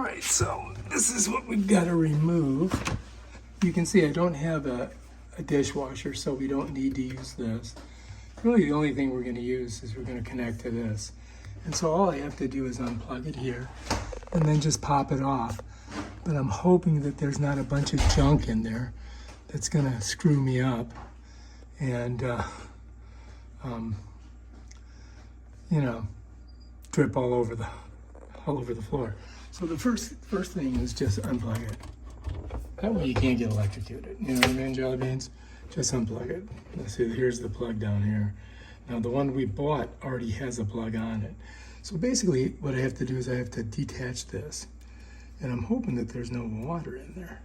right, so this is what we've got to remove. You can see I don't have a dishwasher, so we don't need to use this. Really, the only thing we're going to use is we're going to connect to this. And so all I have to do is unplug it here and then just pop it off. But I'm hoping that there's not a bunch of junk in there that's going to screw me up and, you know, drip all over the floor. So the first thing is just unplug it. That way you can't get electrocuted. You know what I mean, jelly beans? Just unplug it. Let's see, here's the plug down here. Now the one we bought already has a plug on it. So basically what I have to do is I have to detach this. And I'm hoping that there's no water in there.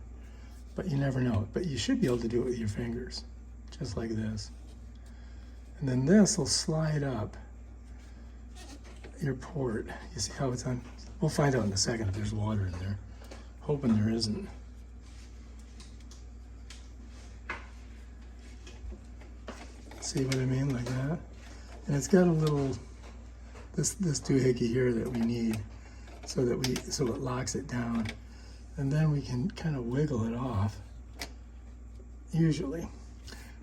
But you never know. But you should be able to do it with your fingers, just like this. And then this will slide up your port. You see how it's on? We'll find out in a second if there's water in there. Hoping there isn't. See what I mean, like that? And it's got a little, this doohickey here that we need so it locks it down. And then we can kind of wiggle it off, usually.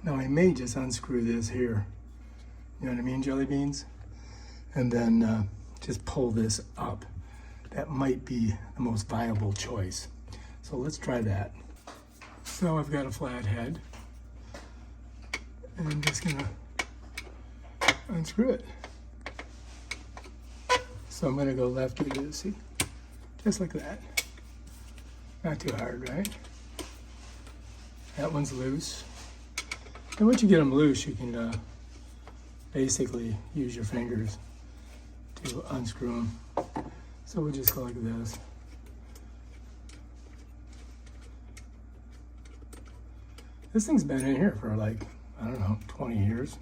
Now I may just unscrew this here. You know what I mean, jelly beans? And then just pull this up. That might be the most viable choice. So let's try that. So I've got a flat head. And I'm just gonna unscrew it. So I'm gonna go lefty to see, just like that. Not too hard, right? That one's loose. And once you get them loose, you can basically use your fingers to unscrew them. So we'll just go like this. This thing's been in here for like, I don't know, 20 years,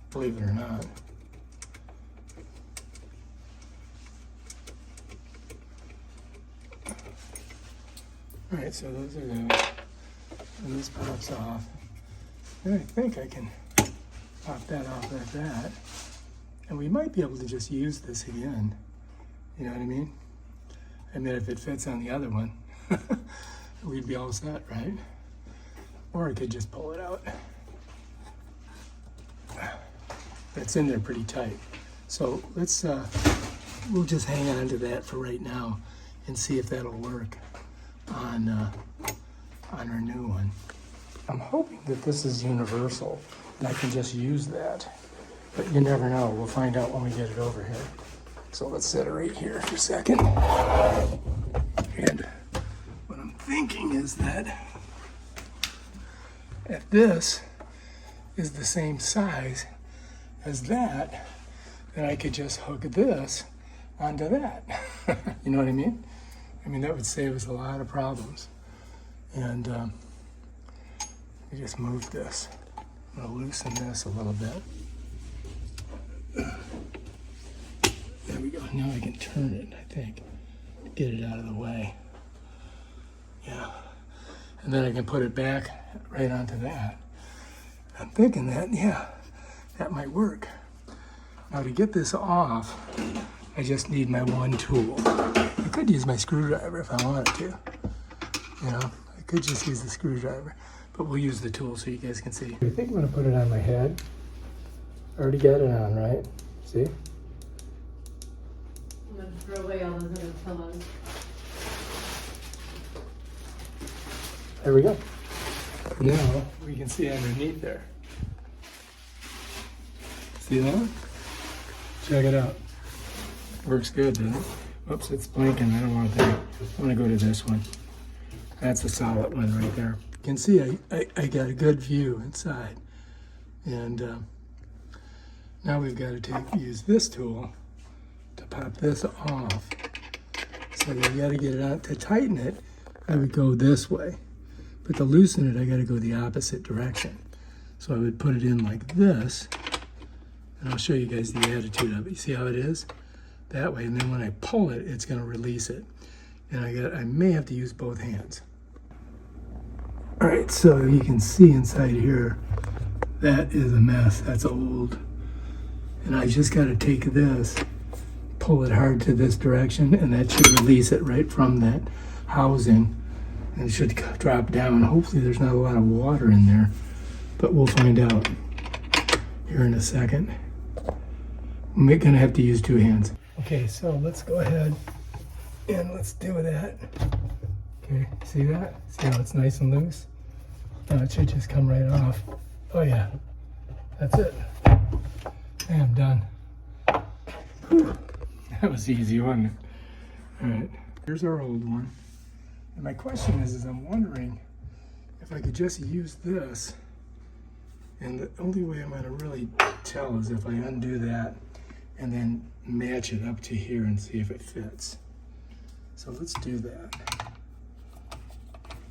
believe it or not. All right, so those are those. And this pops off. And I think I can pop that off like that. And we might be able to just use this again. You know what I mean? I mean, if it fits on the other one, we'd be all set, right? Or I could just pull it out. It's in there pretty tight. So let's, we'll just hang on to that for right now and see if that'll work on our new one. I'm hoping that this is universal and I can just use that, but you never know. We'll find out when we get it over here. So let's set it right here for a second. And what I'm thinking is that if this is the same size as that, then I could just hook this onto that. You know what I mean? I mean, that would save us a lot of problems. And we just move this. I'm gonna loosen this a little bit. There we go. Now I can turn it, I think, get it out of the way. Yeah. And then I can put it back right onto that. I'm thinking that, yeah, that might work. Now to get this off, I just need my one tool. I could use my screwdriver if I wanted to. You know, I could just use the screwdriver, but we'll use the tool so you guys can see. I think I'm gonna put it on my head. I already got it on, right? See? I'm gonna throw away all those other pillows. There we go. Now we can see underneath there. See that? Check it out. Works good, doesn't it? Oops, it's blinking. I don't want that. I want to go to this one. That's a solid one right there. You can see I got a good view inside. And now we've got to use this tool to pop this off. So you got to get it out. To tighten it, I would go this way. But to loosen it, I got to go the opposite direction. So I would put it in like this. And I'll show you guys the attitude of it. You see how it is? That way, and then when I pull it, it's gonna release it. And I may have to use both hands. All right, so you can see inside here, that is a mess, that's old. And I just gotta take this, pull it hard to this direction, and that should release it right from that housing. And it should drop down. Hopefully there's not a lot of water in there, but we'll find out here in a second. I'm gonna have to use 2 hands. Okay, so let's go ahead and let's do that. Okay, see that? See how it's nice and loose? Now it should just come right off. Oh yeah, that's it. Okay, I'm done. Whew. That was easy, wasn't it? All right, here's our old one. And my question is I'm wondering if I could just use this. And the only way I'm going to really tell is if I undo that and then match it up to here and see if it fits. So let's do that.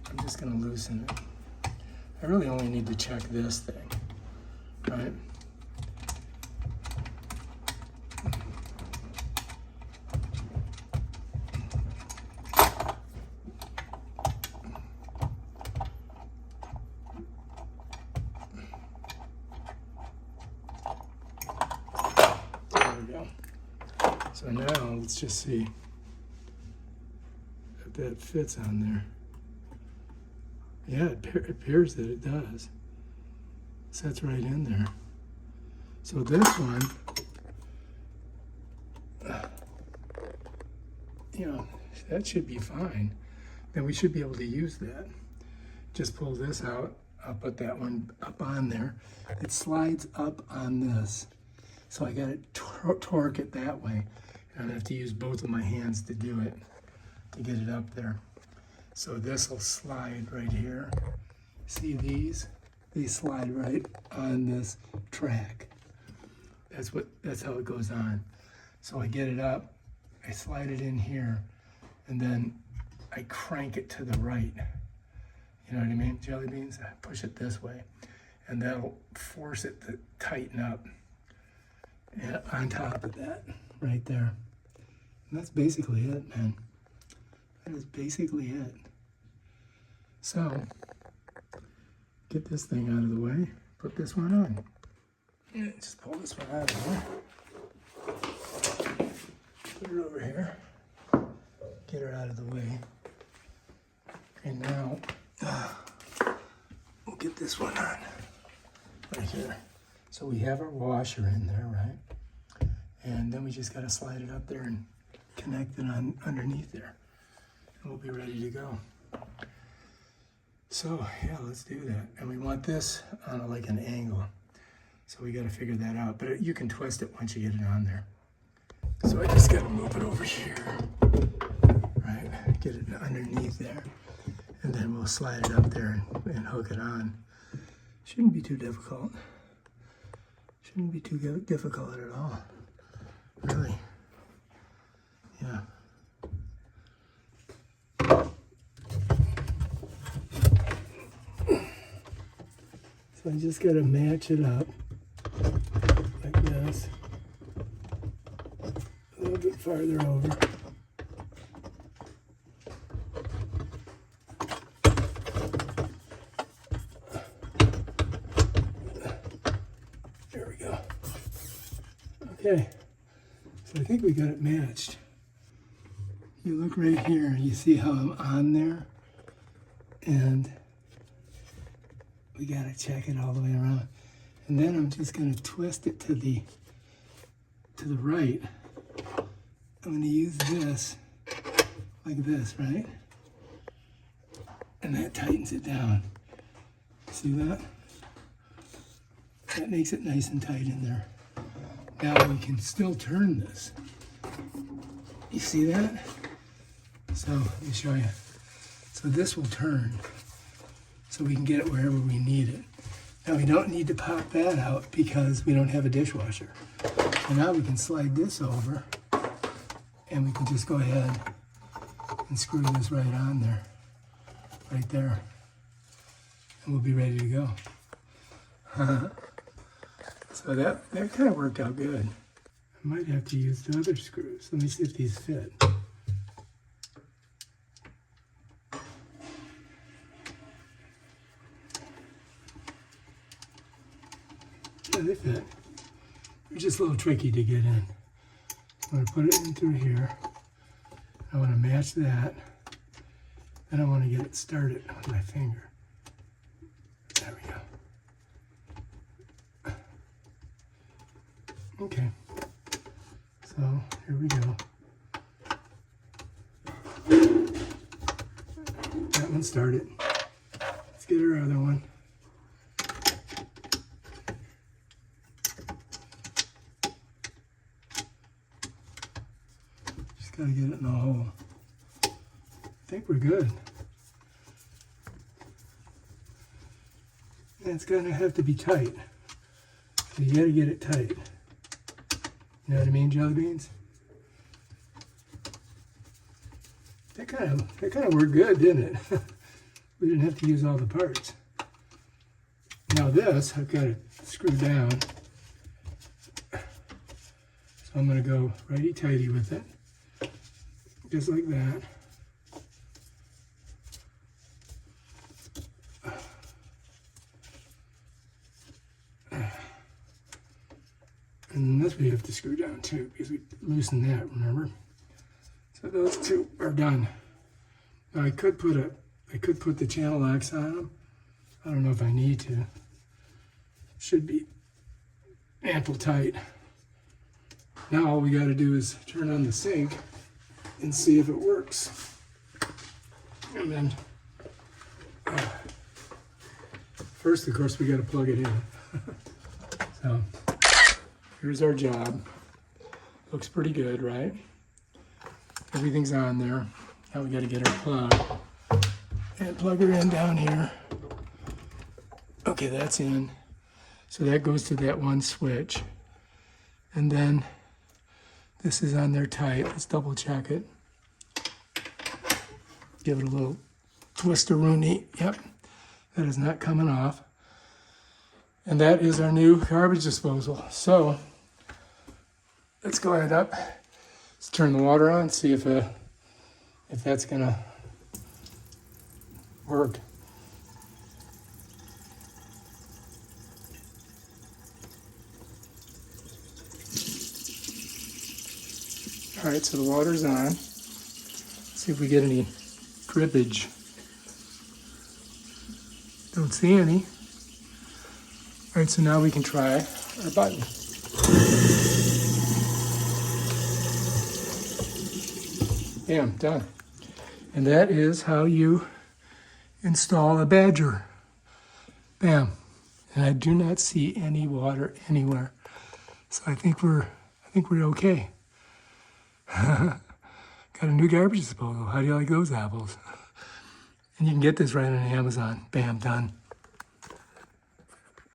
I'm just going to loosen it. I really only need to check this thing, right? So now let's just see if that fits on there. Yeah, it appears that it does. Sets right in there. So this one, you know, that should be fine. Then we should be able to use that. Just pull this out. I'll put that one up on there. It slides up on this. So I got to torque it that way. And I have to use both of my hands to do it, to get it up there. So this will slide right here. See these? They slide right on this track. That's how it goes on. So I get it up, I slide it in here, and then I crank it to the right. You know what I mean? Jelly beans, I push it this way, and that'll force it to tighten up. And on top of that, right there. And that's basically it, man. That is basically it. So, get this thing out of the way, put this one on. And just pull this one out of here. Put it over here. Get her out of the way. And now, we'll get this one on. Right here. So we have our washer in there, right? And then we just got to slide it up there and connect it on underneath there. And we'll be ready to go. So yeah, let's do that. And we want this on like an angle. So we got to figure that out. But you can twist it once you get it on there. So I just got to move it over here. Right? Get it underneath there. And then we'll slide it up there and hook it on. Shouldn't be too difficult. Shouldn't be too difficult at all. Really. Yeah. So I just got to match it up like this. A little bit farther over. There we go. Okay. So I think we got it matched. You look right here, you see how I'm on there? And we gotta check it all the way around. And then I'm just gonna twist it to the right. I'm gonna use this, like this, right? And that tightens it down. See that? That makes it nice and tight in there. Now we can still turn this. You see that? So let me show you. So this will turn so we can get it wherever we need it. Now we don't need to pop that out because we don't have a dishwasher. So now we can slide this over and we can just go ahead and screw this right on there, right there. And we'll be ready to go. So that kind of worked out good. I might have to use the other screws. Let me see if these fit. Yeah, they fit. They're just a little tricky to get in. I'm going to put it in through here. I want to match that. Then I want to get it started with my finger. There we go. Okay. So here we go. That one started. Let's get our other one. Just gotta get it in the hole. I think we're good. And it's gonna have to be tight. So you gotta get it tight. You know what I mean, jelly beans? That kind of worked good, didn't it? We didn't have to use all the parts. Now this, I've got it screwed down. So I'm going to go righty-tighty with it. Just like that. And this we have to screw down too, because we loosened that, remember? So those two are done. Now I could put the channel locks on them. I don't know if I need to. Should be ample tight. Now all we got to do is turn on the sink and see if it works. And then first, of course, we got to plug it in. So here's our job. Looks pretty good, right? Everything's on there. Now we got to get our plug and plug her in down here. Okay, that's in. So that goes to that one switch. And then this is on there tight. Let's double check it. Give it a little twist-a-rooney. Yep, that is not coming off. And that is our new garbage disposal. So let's go ahead up. Let's turn the water on, see if that's gonna work. All right, so the water's on. Let's see if we get any drippage. Don't see any. All right, so now we can try our button. Bam, done. And that is how you install a Badger. Bam. And I do not see any water anywhere. So I think we're okay. Got a new garbage disposal. How do you like those apples? And you can get this right on Amazon. Bam, done.